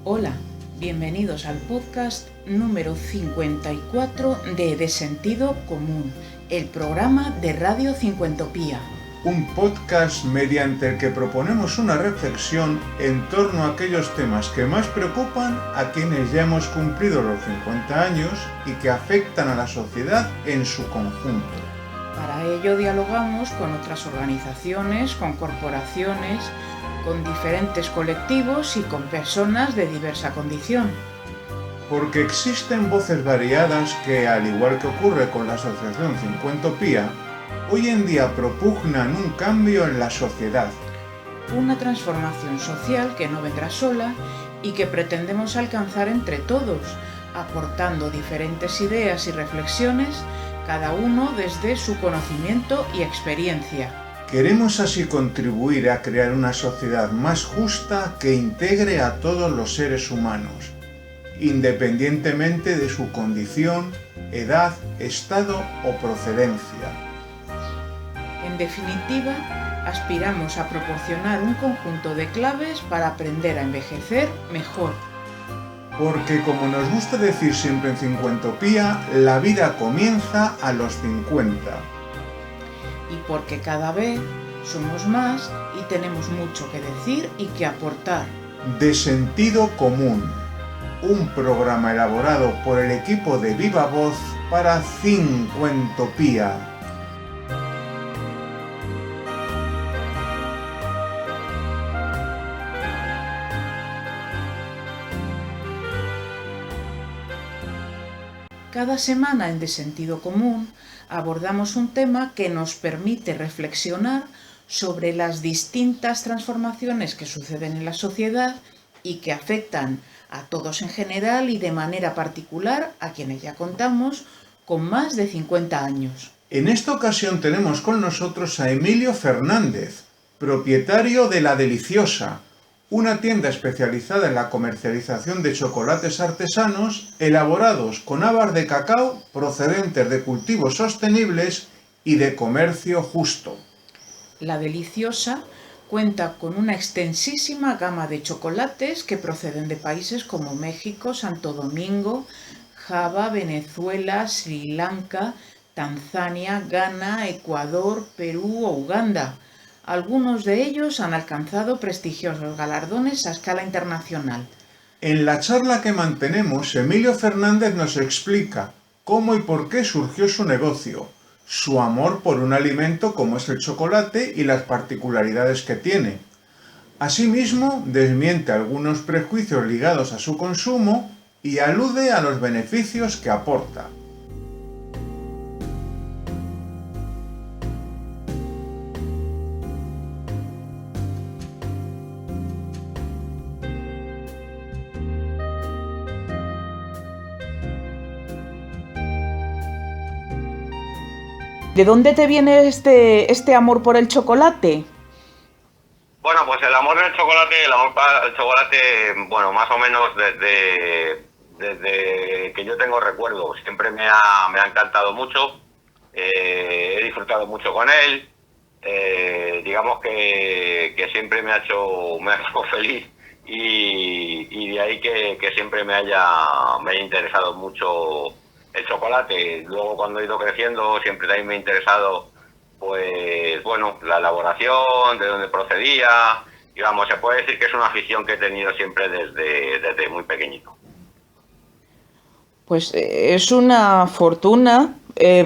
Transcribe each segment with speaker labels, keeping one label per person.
Speaker 1: Hola, bienvenidos al podcast número 54 de Sentido Común, el programa de Radio Cincuentopía.
Speaker 2: Un podcast mediante el que proponemos una reflexión en torno a aquellos temas que más preocupan a quienes ya hemos cumplido los 50 años y que afectan a la sociedad en su conjunto.
Speaker 1: Para ello dialogamos con otras organizaciones, con corporaciones, con diferentes colectivos y con personas de diversa condición.
Speaker 2: Porque existen voces variadas que, al igual que ocurre con la Asociación Cincuentopía, hoy en día propugnan un cambio en la sociedad.
Speaker 1: Una transformación social que no vendrá sola y que pretendemos alcanzar entre todos, aportando diferentes ideas y reflexiones, cada uno desde su conocimiento y experiencia.
Speaker 2: Queremos así contribuir a crear una sociedad más justa que integre a todos los seres humanos, independientemente de su condición, edad, estado o procedencia.
Speaker 1: En definitiva, aspiramos a proporcionar un conjunto de claves para aprender a envejecer mejor.
Speaker 2: Porque, como nos gusta decir siempre en Cincuentopía, la vida comienza a los 50.
Speaker 1: Y porque cada vez somos más y tenemos mucho que decir y que aportar.
Speaker 2: De Sentido Común, un programa elaborado por el equipo de Viva Voz para Cincuentopía.
Speaker 1: Cada semana en De Sentido Común abordamos un tema que nos permite reflexionar sobre las distintas transformaciones que suceden en la sociedad y que afectan a todos en general y de manera particular a quienes ya contamos con más de 50 años.
Speaker 2: En esta ocasión tenemos con nosotros a Emilio Fernández, propietario de La Deliciosa, una tienda especializada en la comercialización de chocolates artesanos elaborados con habas de cacao procedentes de cultivos sostenibles y de comercio justo.
Speaker 1: La Deliciosa cuenta con una extensísima gama de chocolates que proceden de países como México, Santo Domingo, Java, Venezuela, Sri Lanka, Tanzania, Ghana, Ecuador, Perú o Uganda. Algunos de ellos han alcanzado prestigiosos galardones a escala internacional.
Speaker 2: En la charla que mantenemos, Emilio Fernández nos explica cómo y por qué surgió su negocio, su amor por un alimento como es el chocolate y las particularidades que tiene. Asimismo, desmiente algunos prejuicios ligados a su consumo y alude a los beneficios que aporta.
Speaker 1: ¿De dónde te viene este amor por el chocolate?
Speaker 3: Bueno, pues el amor del chocolate, bueno, más o menos desde que yo tengo recuerdos, siempre me ha encantado mucho, he disfrutado mucho con él, digamos que siempre me ha hecho feliz y de ahí que siempre me haya interesado mucho el chocolate. Luego, cuando he ido creciendo, siempre también me ha interesado, pues bueno, la elaboración, de dónde procedía, y vamos, se puede decir que es una afición que he tenido siempre desde muy pequeñito.
Speaker 1: Pues es una fortuna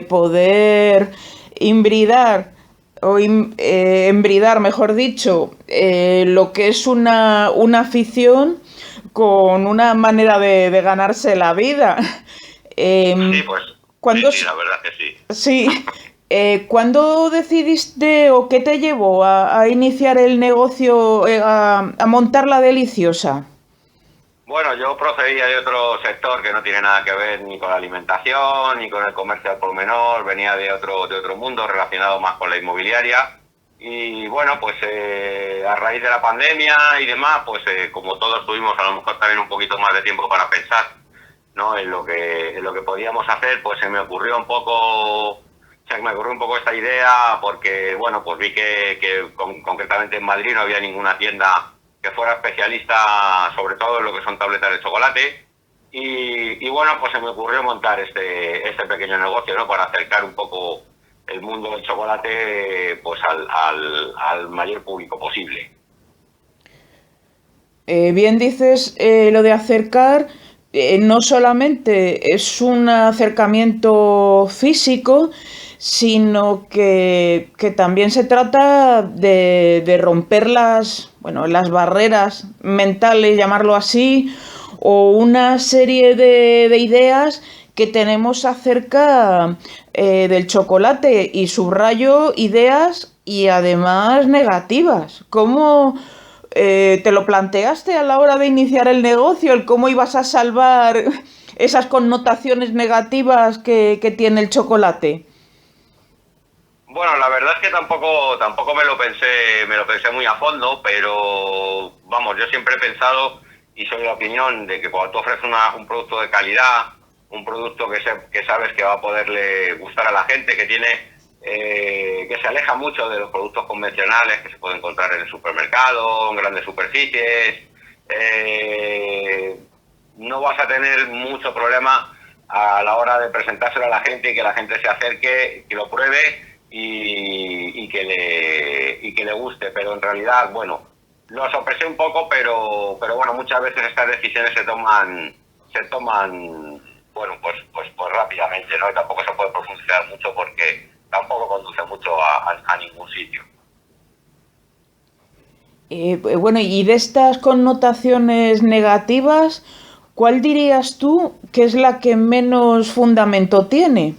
Speaker 1: poder embridar, mejor dicho, lo que es una afición con una manera de ganarse la vida.
Speaker 3: Sí, pues sí, la verdad que sí.
Speaker 1: Sí. ¿Cuándo decidiste o qué te llevó a iniciar el negocio, a montar La Deliciosa?
Speaker 3: Bueno, yo procedía de otro sector que no tiene nada que ver ni con la alimentación ni con el comercio al por menor, venía de otro mundo relacionado más con la inmobiliaria y bueno, pues a raíz de la pandemia y demás, pues como todos tuvimos a lo mejor también un poquito más de tiempo para pensar, ¿no? en lo que podíamos hacer, pues se me ocurrió un poco esta idea porque, bueno, pues vi que concretamente en Madrid no había ninguna tienda que fuera especialista sobre todo en lo que son tabletas de chocolate. Y bueno, pues se me ocurrió montar este pequeño negocio, ¿no? Para acercar un poco el mundo del chocolate pues al mayor público posible.
Speaker 1: Bien dices lo de acercar, no solamente es un acercamiento físico, sino que también se trata de romper bueno, las barreras mentales, llamarlo así, o una serie de ideas que tenemos acerca del chocolate, y subrayo ideas y además negativas. ¿Cómo te lo planteaste a la hora de iniciar el negocio, el cómo ibas a salvar esas connotaciones negativas que tiene el chocolate?
Speaker 3: Bueno, la verdad es que tampoco me lo pensé muy a fondo, pero vamos, yo siempre he pensado y soy de la opinión de que cuando tú ofreces un producto de calidad, un producto que sabes que va a poderle gustar a la gente, que se aleja mucho de los productos convencionales que se pueden encontrar en el supermercado, en grandes superficies, no vas a tener mucho problema a la hora de presentárselo a la gente y que la gente se acerque, que lo pruebe y que le guste. Pero en realidad, bueno, lo sorpresé un poco, pero bueno, muchas veces estas decisiones se toman bueno, pues rápidamente, ¿no? Y tampoco se puede profundizar mucho porque tampoco conduce mucho a ningún sitio.
Speaker 1: Bueno, y de estas connotaciones negativas, ¿cuál dirías tú que es la que menos fundamento tiene?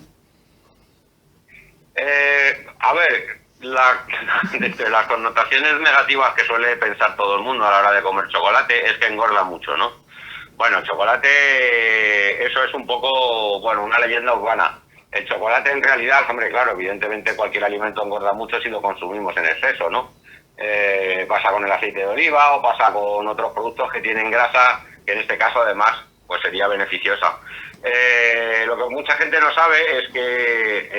Speaker 3: A ver, desde las connotaciones negativas que suele pensar todo el mundo a la hora de comer chocolate es que engorda mucho, ¿no? Bueno, el chocolate, eso es un poco, bueno, una leyenda urbana. El chocolate en realidad, hombre, claro, evidentemente cualquier alimento engorda mucho si lo consumimos en exceso, ¿no? Pasa con el aceite de oliva o pasa con otros productos que tienen grasa, que en este caso además pues sería beneficiosa. Lo que mucha gente no sabe es que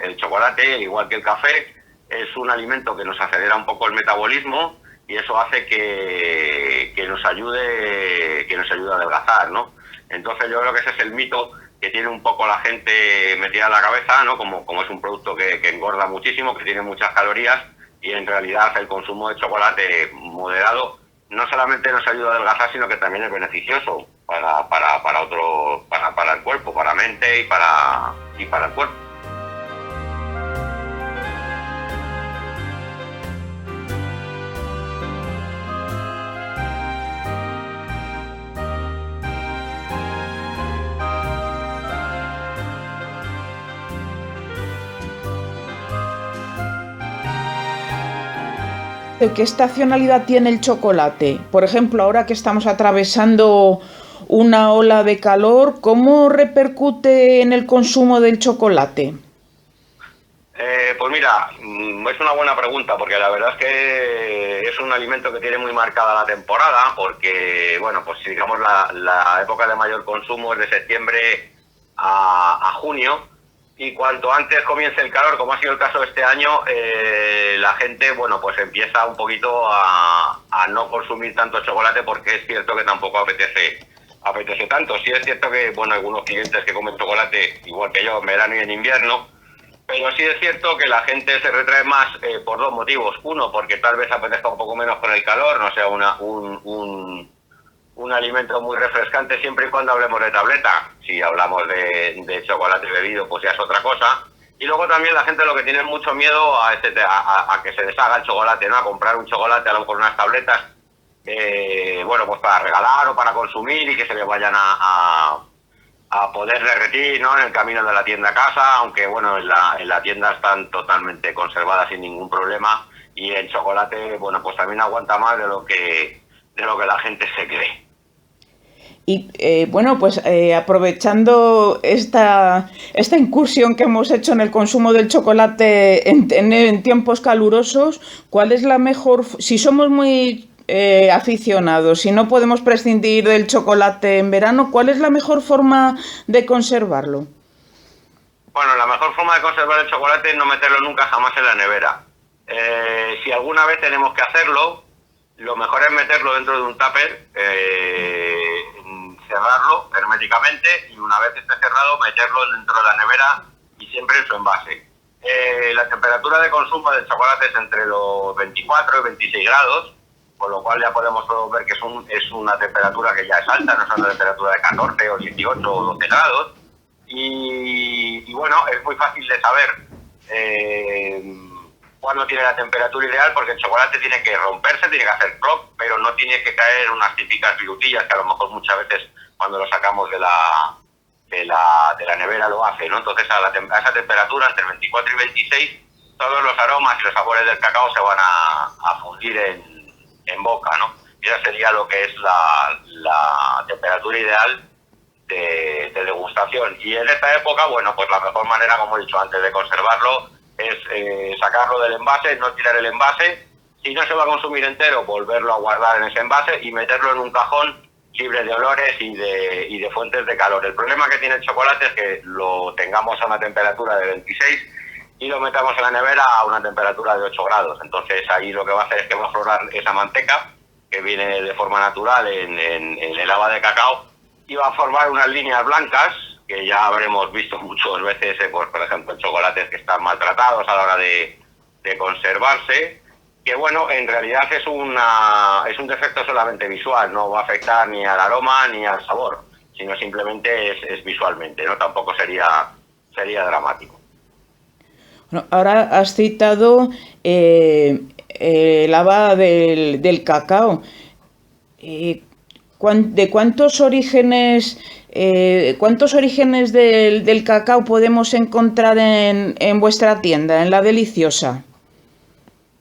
Speaker 3: el chocolate, igual que el café, es un alimento que nos acelera un poco el metabolismo y eso hace que nos ayude a adelgazar, ¿no? Entonces yo creo que ese es el mito que tiene un poco la gente metida en la cabeza, ¿no? Como es un producto que engorda muchísimo, que tiene muchas calorías, y en realidad el consumo de chocolate moderado no solamente nos ayuda a adelgazar, sino que también es beneficioso para el cuerpo, para la mente y para el cuerpo.
Speaker 1: ¿Qué estacionalidad tiene el chocolate? Por ejemplo, ahora que estamos atravesando una ola de calor, ¿cómo repercute en el consumo del chocolate?
Speaker 3: Pues mira, es una buena pregunta, porque la verdad es que es un alimento que tiene muy marcada la temporada, porque, bueno, pues digamos la época de mayor consumo es de septiembre a junio, y cuanto antes comience el calor, como ha sido el caso de este año, la gente, bueno, pues empieza un poquito a no consumir tanto chocolate, porque es cierto que tampoco apetece tanto. Sí es cierto que, bueno, algunos clientes que comen chocolate, igual que yo, en verano y en invierno, pero sí es cierto que la gente se retrae más por dos motivos. Uno, porque tal vez apetezca un poco menos con el calor, no sea un alimento muy refrescante, siempre y cuando hablemos de tableta. Si hablamos de chocolate bebido, pues ya es otra cosa. Y luego también la gente lo que tiene mucho miedo a que se deshaga el chocolate, ¿no? A comprar un chocolate, a lo mejor unas tabletas, bueno, pues para regalar o para consumir, y que se le vayan a poder derretir, ¿no? En el camino de la tienda a casa, aunque bueno, en la tienda están totalmente conservadas sin ningún problema, y el chocolate, bueno, pues también aguanta más de lo que la gente se cree.
Speaker 1: Y bueno, pues aprovechando esta incursión que hemos hecho en el consumo del chocolate en tiempos calurosos, ¿cuál es la mejor, si somos muy aficionados, si no podemos prescindir del chocolate en verano, cuál es la mejor forma de conservarlo?
Speaker 3: Bueno, la mejor forma de conservar el chocolate es no meterlo nunca jamás en la nevera. Si alguna vez tenemos que hacerlo, lo mejor es meterlo dentro de un tupper, cerrarlo herméticamente y una vez esté cerrado meterlo dentro de la nevera y siempre en su envase. La temperatura de consumo del chocolate es entre los 24 y 26 grados, con lo cual ya podemos ver que es una temperatura que ya es alta, no es una temperatura de 14 o 18 o 12 grados. Y bueno, es muy fácil de saber cuándo tiene la temperatura ideal, porque el chocolate tiene que romperse, tiene que hacer clock, pero no tiene que caer unas típicas virutillas que a lo mejor muchas veces cuando lo sacamos de la nevera lo hace, ¿no? Entonces a esa temperatura, entre 24 y 26, todos los aromas y los sabores del cacao se van a fundir en boca, ¿no? Y esa sería lo que es la temperatura ideal de degustación. Y en esta época, bueno, pues la mejor manera, como he dicho antes, de conservarlo es sacarlo del envase, no tirar el envase. Si no se va a consumir entero, volverlo a guardar en ese envase y meterlo en un cajón libre de olores y de fuentes de calor. El problema que tiene el chocolate es que lo tengamos a una temperatura de 26 y lo metamos en la nevera a una temperatura de 8 grados. Entonces ahí lo que va a hacer es que va a aflorar esa manteca que viene de forma natural en el haba de cacao y va a formar unas líneas blancas que ya habremos visto muchas veces, pues, por ejemplo, en chocolates que están maltratados a la hora de conservarse, que bueno, en realidad es un defecto solamente visual, no va a afectar ni al aroma ni al sabor, sino simplemente es visualmente, ¿no? Tampoco sería dramático.
Speaker 1: Bueno, ahora has citado el haba del cacao. ¿De cuántos orígenes del cacao podemos encontrar en vuestra tienda, en La Deliciosa?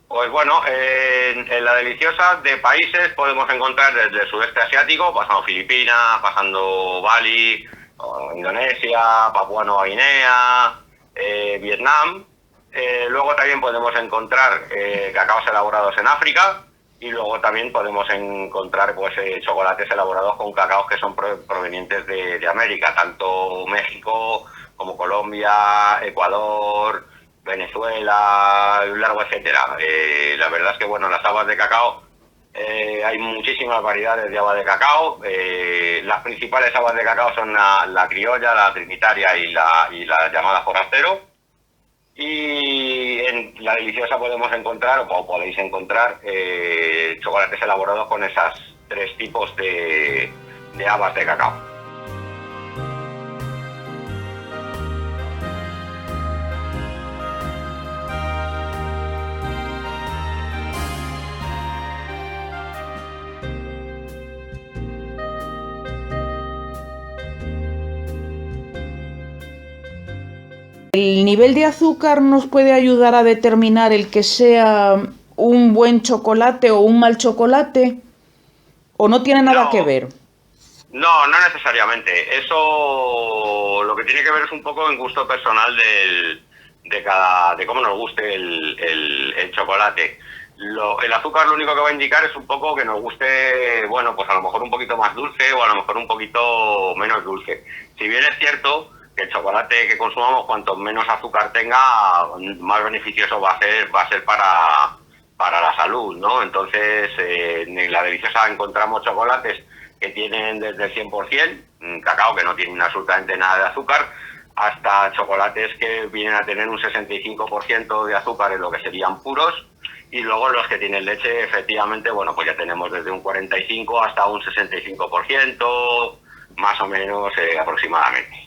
Speaker 3: Pues bueno, en La Deliciosa de países podemos encontrar desde el sudeste asiático, pasando Filipinas, pasando Bali, Indonesia, Papúa Nueva Guinea, Vietnam. Luego también podemos encontrar cacaos elaborados en África y luego también podemos encontrar pues chocolates elaborados con cacaos que son provenientes de América, tanto México como Colombia, Ecuador, Venezuela, un largo etcétera. La verdad es que bueno, las habas de cacao, hay muchísimas variedades de haba de cacao. Las principales habas de cacao son la criolla, la trinitaria y la llamada forastero. Y en La Deliciosa podemos encontrar, o podéis encontrar, chocolates elaborados con esas tres tipos de habas de cacao.
Speaker 1: ¿El nivel de azúcar nos puede ayudar a determinar el que sea un buen chocolate o un mal chocolate? ¿O no tiene nada que ver?
Speaker 3: No necesariamente. Eso lo que tiene que ver es un poco en gusto personal de cómo nos guste el chocolate. El azúcar lo único que va a indicar es un poco que nos guste, bueno, pues a lo mejor un poquito más dulce o a lo mejor un poquito menos dulce. Si bien es cierto que el chocolate que consumamos, cuanto menos azúcar tenga, más beneficioso va a ser para la salud, ¿no? Entonces, en La Deliciosa encontramos chocolates que tienen desde el 100% cacao, que no tienen absolutamente nada de azúcar, hasta chocolates que vienen a tener un 65% de azúcar en lo que serían puros, y luego los que tienen leche, efectivamente, bueno, pues ya tenemos desde un 45 hasta un 65%, más o menos aproximadamente.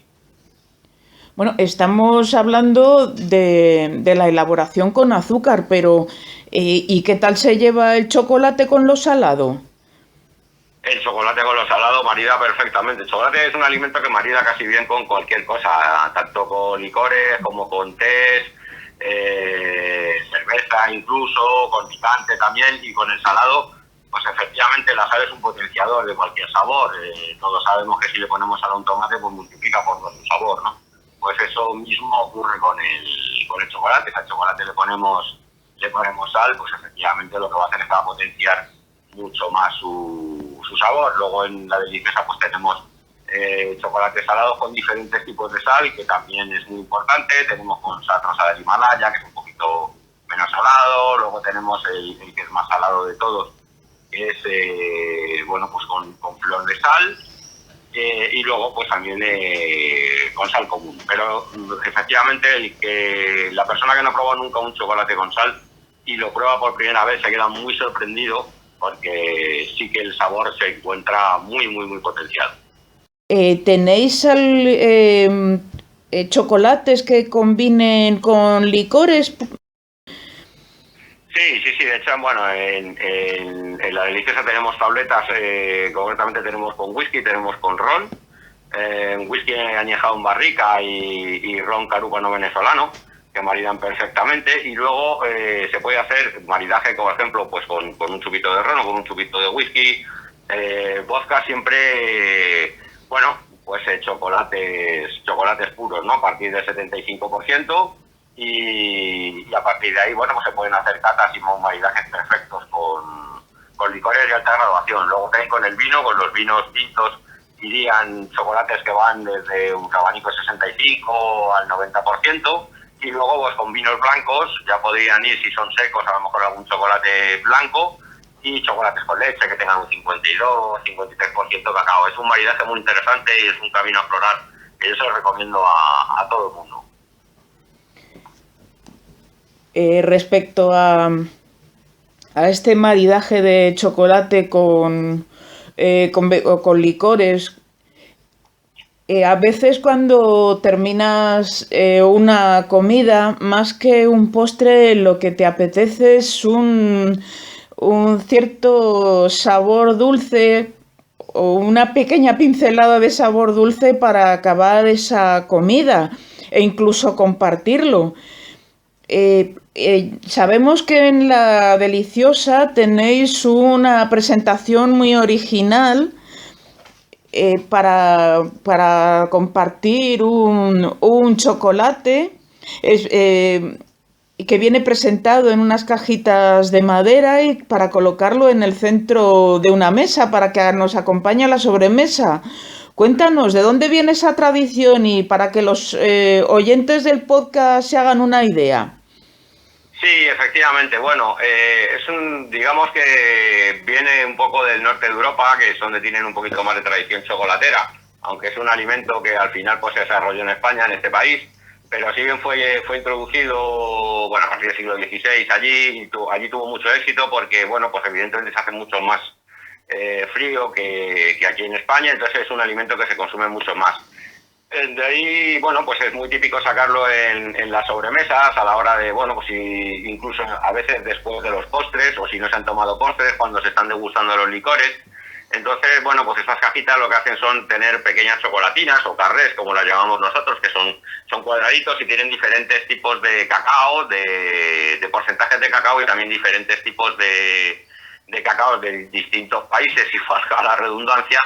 Speaker 1: Bueno, estamos hablando de la elaboración con azúcar, pero ¿y qué tal se lleva el chocolate con lo salado?
Speaker 3: El chocolate con lo salado marida perfectamente. El chocolate es un alimento que marida casi bien con cualquier cosa, tanto con licores como con tés, cerveza incluso, con picante también, y con el salado, pues efectivamente la sal es un potenciador de cualquier sabor. Todos sabemos que si le ponemos sal a un tomate, pues multiplica por dos su sabor, ¿no? Pues eso mismo ocurre con el chocolate. Si al chocolate le ponemos sal, pues efectivamente lo que va a hacer es que va a potenciar mucho más su sabor. Luego en La Deliciosa pues tenemos chocolates salados con diferentes tipos de sal, que también es muy importante. Tenemos con sal rosa del Himalaya, que es un poquito menos salado. Luego tenemos el que es más salado de todos, que es, bueno, pues con flor de sal, y luego pues también con sal común. Pero efectivamente la persona que no ha probado nunca un chocolate con sal y lo prueba por primera vez se queda muy sorprendido, porque sí que el sabor se encuentra muy, muy, muy potenciado.
Speaker 1: ¿Tenéis chocolates que combinen con licores?
Speaker 3: Sí, de hecho, bueno, en la Deliciosa tenemos tabletas, concretamente tenemos con whisky, tenemos con ron, whisky añejado en barrica y ron carúpano venezolano, que maridan perfectamente, y luego se puede hacer maridaje, por ejemplo, pues con un chupito de ron o con un chupito de whisky, vodka siempre, bueno, pues chocolates puros, ¿no? A partir del 75%. Y a partir de ahí, bueno, pues se pueden hacer catas y maridajes perfectos con licores de alta graduación. Luego también con el vino, con los vinos tintos, irían chocolates que van desde un abanico de 65 al 90%, y luego pues con vinos blancos ya podrían ir, si son secos, a lo mejor algún chocolate blanco, y chocolates con leche que tengan un 52, 53% cacao. Es un maridaje muy interesante y es un camino a explorar que yo se lo recomiendo a todo el mundo.
Speaker 1: Respecto a este maridaje de chocolate con licores, a veces cuando terminas una comida, más que un postre, lo que te apetece es un cierto sabor dulce o una pequeña pincelada de sabor dulce para acabar esa comida e incluso compartirlo. Sabemos que en la Deliciosa tenéis una presentación muy original para compartir un chocolate que viene presentado en unas cajitas de madera y para colocarlo en el centro de una mesa para que nos acompañe a la sobremesa. Cuéntanos, ¿de dónde viene esa tradición y para que los oyentes del podcast se hagan una idea?
Speaker 3: Sí, efectivamente. Bueno, digamos que viene un poco del norte de Europa, que es donde tienen un poquito más de tradición chocolatera, aunque es un alimento que al final pues se desarrolló en España, en este país, pero si bien fue introducido, bueno, a partir del siglo XVI allí tuvo mucho éxito porque, bueno, pues evidentemente se hace mucho más frío que aquí en España, entonces es un alimento que se consume mucho más. De ahí, bueno, pues es muy típico sacarlo en las sobremesas, a la hora de, bueno, pues incluso a veces después de los postres, o si no se han tomado postres, cuando se están degustando los licores. Entonces, bueno, pues estas cajitas lo que hacen son tener pequeñas chocolatinas o carrés, como las llamamos nosotros, que son cuadraditos y tienen diferentes tipos de cacao, de porcentajes de cacao, y también diferentes tipos de cacao de distintos países, y valga la redundancia.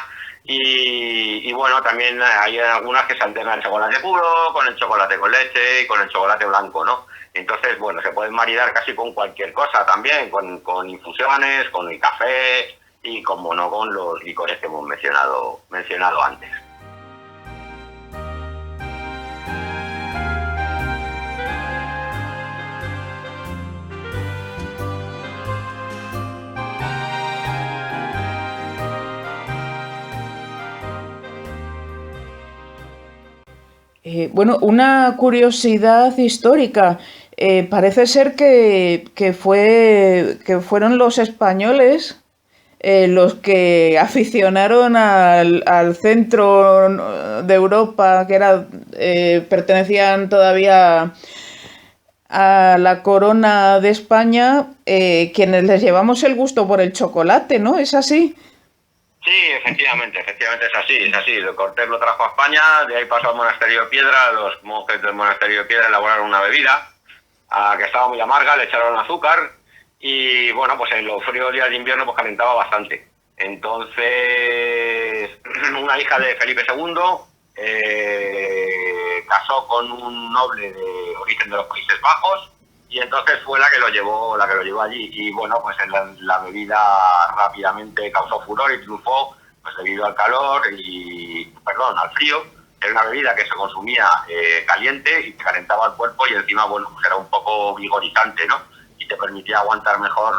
Speaker 3: Y bueno, también hay algunas que se alternan el chocolate puro con el chocolate con leche y con el chocolate blanco, ¿no? Entonces, bueno, se pueden maridar casi con cualquier cosa también, con infusiones, con el café y, como no, con los licores que hemos mencionado antes.
Speaker 1: Bueno, una curiosidad histórica. Parece ser que fueron los españoles los que aficionaron al centro de Europa, que pertenecían todavía a la corona de España, quienes les llevamos el gusto por el chocolate, ¿no? ¿Es así?
Speaker 3: Sí, efectivamente es así. Cortés lo trajo a España, de ahí pasó al Monasterio de Piedra, los monjes del Monasterio de Piedra elaboraron una bebida que estaba muy amarga, le echaron azúcar y, bueno, pues en los fríos días de invierno pues calentaba bastante. Entonces, una hija de Felipe II casó con un noble de origen de los Países Bajos, y entonces fue la que lo llevó allí, y bueno, pues la bebida rápidamente causó furor y triunfó, pues debido al al frío. Era una bebida que se consumía caliente y que calentaba el cuerpo, y encima, bueno, pues era un poco vigorizante, ¿no? Y te permitía aguantar mejor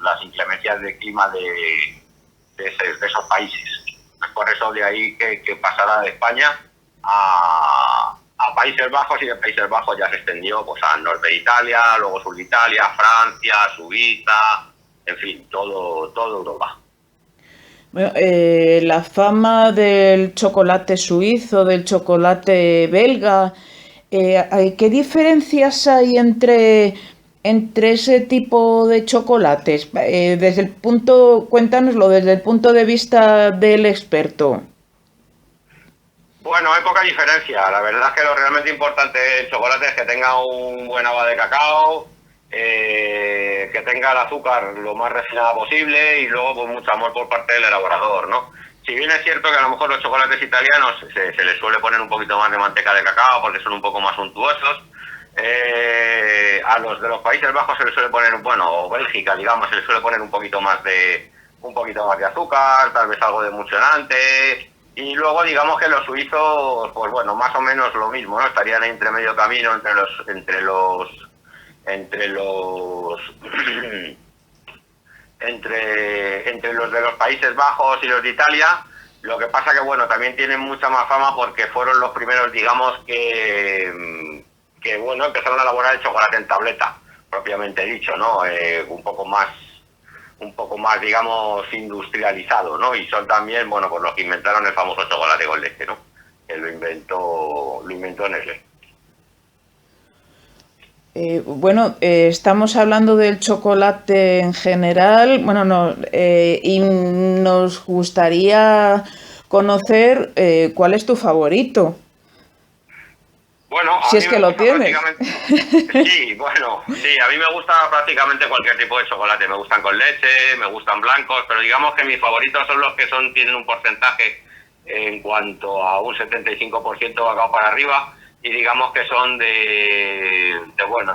Speaker 3: las inclemencias de clima de esos países. Pues por eso de ahí que pasara de España a Países Bajos, y de Países Bajos ya se extendió pues al norte de Italia, luego sur de Italia, Francia, Suiza, en fin, todo Europa.
Speaker 1: Bueno, la fama del chocolate suizo, del chocolate belga, ¿qué diferencias hay entre ese tipo de chocolates? Cuéntanoslo desde el punto de vista del experto.
Speaker 3: Bueno, hay poca diferencia. La verdad es que lo realmente importante del chocolate es que tenga un buen agua de cacao, que tenga el azúcar lo más refinada posible y luego pues mucho amor por parte del elaborador, ¿no? Si bien es cierto que a lo mejor los chocolates italianos se les suele poner un poquito más de manteca de cacao porque son un poco más untuosos, a los de los Países Bajos se les suele poner, o Bélgica, digamos, se les suele poner un poquito más de azúcar, tal vez algo de emulsionante. Y luego digamos que los suizos, pues bueno, más o menos lo mismo, ¿no? Estarían entre medio camino entre los de los Países Bajos y los de Italia. Lo que pasa que bueno, también tienen mucha más fama porque fueron los primeros, digamos, que bueno, empezaron a elaborar el chocolate en tableta, propiamente dicho, ¿no? Un poco más, digamos, industrializado, ¿no? Y son también, bueno, pues los que inventaron el famoso chocolate con leche, ¿no? Que lo inventó Nestlé.
Speaker 1: Estamos hablando del chocolate en general, y nos gustaría conocer cuál es tu favorito.
Speaker 3: Bueno,
Speaker 1: si es que lo tienes.
Speaker 3: Sí, a mí me gusta prácticamente cualquier tipo de chocolate. Me gustan con leche, me gustan blancos, pero digamos que mis favoritos son los que tienen un porcentaje en cuanto a un 75% cacao para arriba, y digamos que son de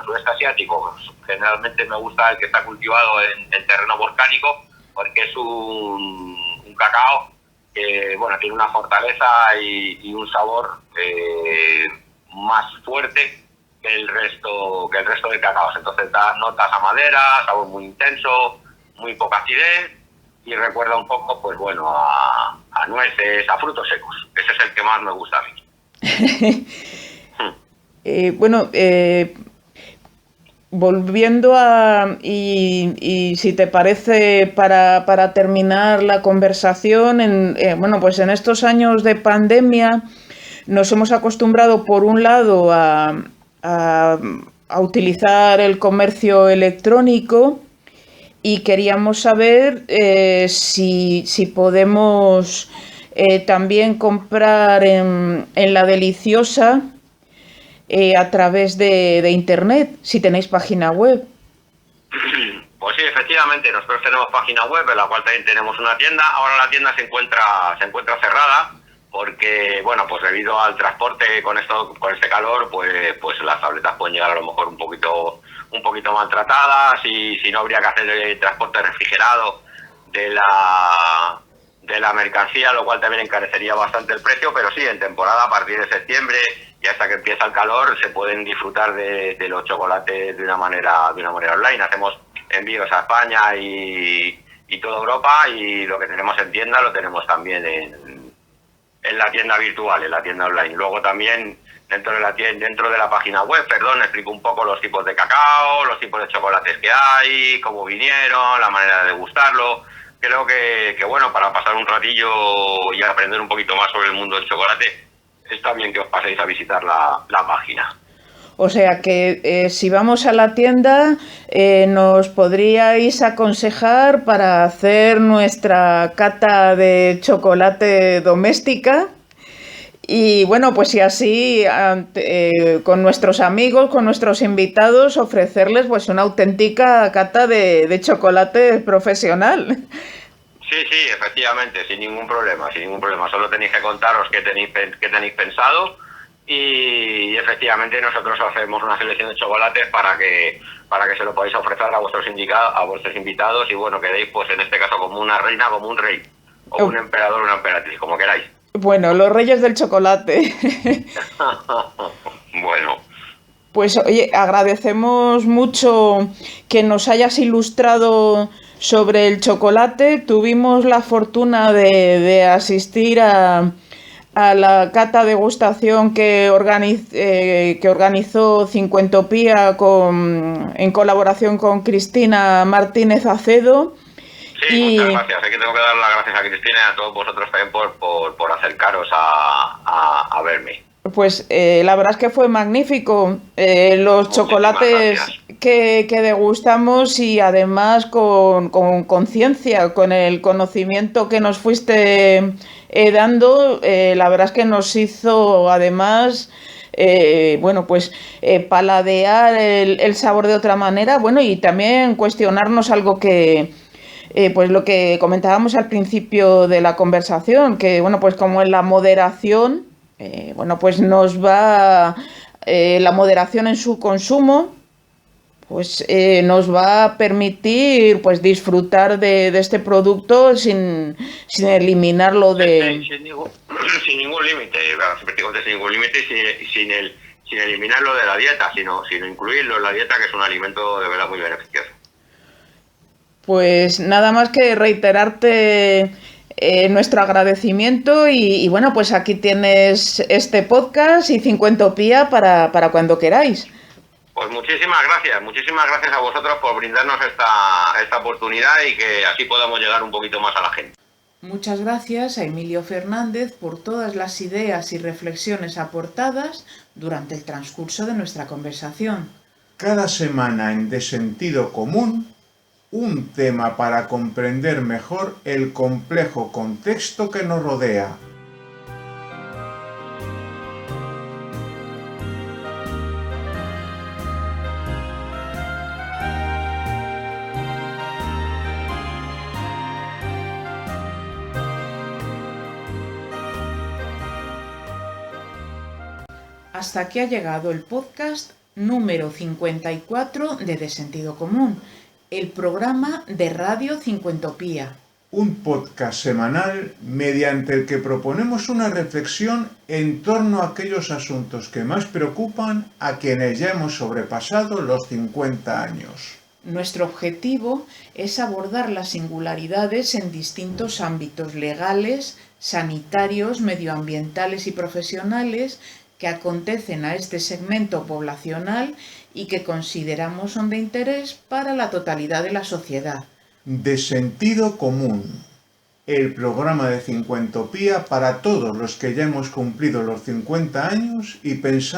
Speaker 3: sudeste asiático. Generalmente me gusta el que está cultivado en terreno volcánico, porque es un cacao que tiene una fortaleza y un sabor más fuerte que el resto de cacaos. Entonces da notas a madera, sabor muy intenso, muy poca acidez, y recuerda un poco a nueces, a frutos secos. Ese es el que más me gusta a mí.
Speaker 1: Volviendo y si te parece, para terminar la conversación, en estos años de pandemia nos hemos acostumbrado, por un lado, a utilizar el comercio electrónico, y queríamos saber si podemos también comprar en La Deliciosa a través de internet, si tenéis página web.
Speaker 3: Pues sí, efectivamente, nosotros tenemos página web en la cual también tenemos una tienda. Ahora la tienda se encuentra cerrada porque, pues debido al transporte con este calor, pues las tabletas pueden llegar a lo mejor un poquito maltratadas, y si no habría que hacer el transporte refrigerado de la mercancía, lo cual también encarecería bastante el precio. Pero sí, en temporada, a partir de septiembre y hasta que empieza el calor, se pueden disfrutar de los chocolates de una manera online. Hacemos envíos a España y toda Europa, y lo que tenemos en tienda lo tenemos también en la tienda virtual, en la tienda online. Luego también dentro de la página web, explico un poco los tipos de cacao, los tipos de chocolates que hay, cómo vinieron, la manera de degustarlo. Creo que para pasar un ratillo y aprender un poquito más sobre el mundo del chocolate, está bien que os paséis a visitar la página.
Speaker 1: O sea que si vamos a la tienda, nos podríais aconsejar para hacer nuestra cata de chocolate doméstica. Y y así con nuestros amigos, con nuestros invitados, ofrecerles una auténtica cata de chocolate profesional.
Speaker 3: Sí, efectivamente, sin ningún problema. Solo tenéis que contaros qué tenéis pensado, y efectivamente nosotros hacemos una selección de chocolates para que se lo podáis ofrecer a vuestros invitados, y quedéis en este caso como una reina, como un rey, o un emperador o una emperatriz, como queráis.
Speaker 1: Bueno, los reyes del chocolate.
Speaker 3: Bueno.
Speaker 1: Pues oye, agradecemos mucho que nos hayas ilustrado sobre el chocolate. Tuvimos la fortuna de asistir a la cata degustación que organizó Cincuentopía en colaboración con Cristina Martínez Acedo.
Speaker 3: Sí, muchas gracias. Hay que tengo que dar las gracias a Cristina y a todos vosotros también por acercaros a verme.
Speaker 1: Pues la verdad es que fue magnífico los chocolates que degustamos, y además con conciencia, con el conocimiento que nos fuiste dando, la verdad es que nos hizo además paladear el sabor de otra manera, bueno, y también cuestionarnos algo que pues lo que comentábamos al principio de la conversación, que bueno, pues como en la moderación, pues nos va la moderación en su consumo, pues nos va a permitir pues disfrutar de este producto sin eliminarlo de...
Speaker 3: Sin ningún límite, sin ningún límite, sin eliminarlo de la dieta, sino incluirlo en la dieta, que es un alimento de verdad muy beneficioso.
Speaker 1: Pues nada más que reiterarte nuestro agradecimiento y bueno, pues aquí tienes este podcast y Cincuentopía para cuando queráis.
Speaker 3: Pues muchísimas gracias a vosotros por brindarnos esta oportunidad y que así podamos llegar un poquito más a la gente.
Speaker 1: Muchas gracias a Emilio Fernández por todas las ideas y reflexiones aportadas durante el transcurso de nuestra conversación.
Speaker 2: Cada semana en De Sentido Común, un tema para comprender mejor el complejo contexto que nos rodea.
Speaker 1: Hasta aquí ha llegado el podcast número 54 de Sentido Común, el programa de Radio Cincuentopía.
Speaker 2: Un podcast semanal mediante el que proponemos una reflexión en torno a aquellos asuntos que más preocupan a quienes ya hemos sobrepasado los 50 años.
Speaker 1: Nuestro objetivo es abordar las singularidades en distintos ámbitos legales, sanitarios, medioambientales y profesionales que acontecen a este segmento poblacional y que consideramos son de interés para la totalidad de la sociedad.
Speaker 2: De Sentido Común, el programa de Cincuentopía para todos los que ya hemos cumplido los 50 años y pensamos